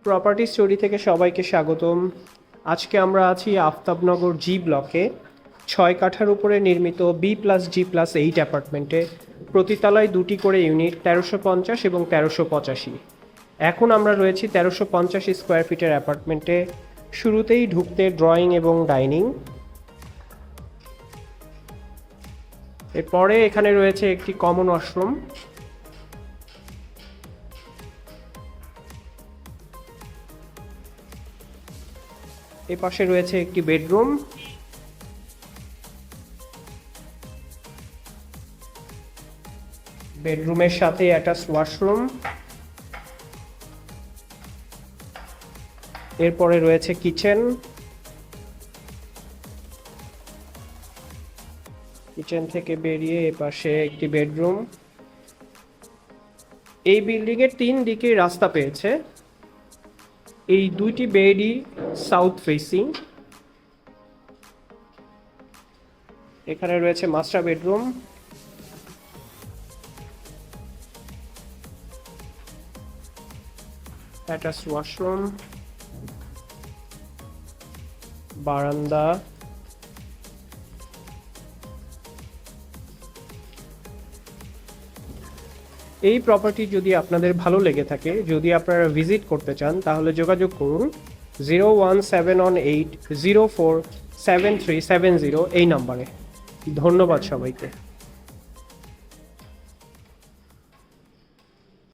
Property story থেকে সবাইকে স্বাগতম। আজকে আমরা আছি আফতাবনগর জি ব্লকে 6 কাঠার উপরে নির্মিত B+G+8 অ্যাপার্টমেন্টে। প্রতি তলায় 2টি করে ইউনিট, 1350 এবং 1385। এখন আমরা রয়েছি 1350 স্কোয়ার ফিটের অ্যাপার্টমেন্টে। শুরুতেই ঢুকতে ড্রয়িং এবং ডাইনিং, এরপরে এখানে রয়েছে একটি কমন ওয়াশরুম। এ পাশে রয়েছে একটি বেডরুম। বেডরুমের সাথে অ্যাটাচড ওয়াশরুম। এরপরে রয়েছে কিচেন। কিচেন থেকে বেরিয়ে এ পাশে একটি বেডরুম। এই বিল্ডিংয়ের 3 দিকে রাস্তা পেয়েছে। এই 2টি বেডই সাউথ ফেসিং। এখানে রয়েছে মাস্টার বেডরুম। অ্যাটাচড ওয়াশরুম, বারান্দা। এই প্রপার্টি যদি আপনাদের ভালো লেগে থাকে, যদি আপনারা ভিজিট করতে চান, তাহলে যোগাযোগ করুন 01718047370 এই নাম্বারে। ধন্যবাদ সবাইকে।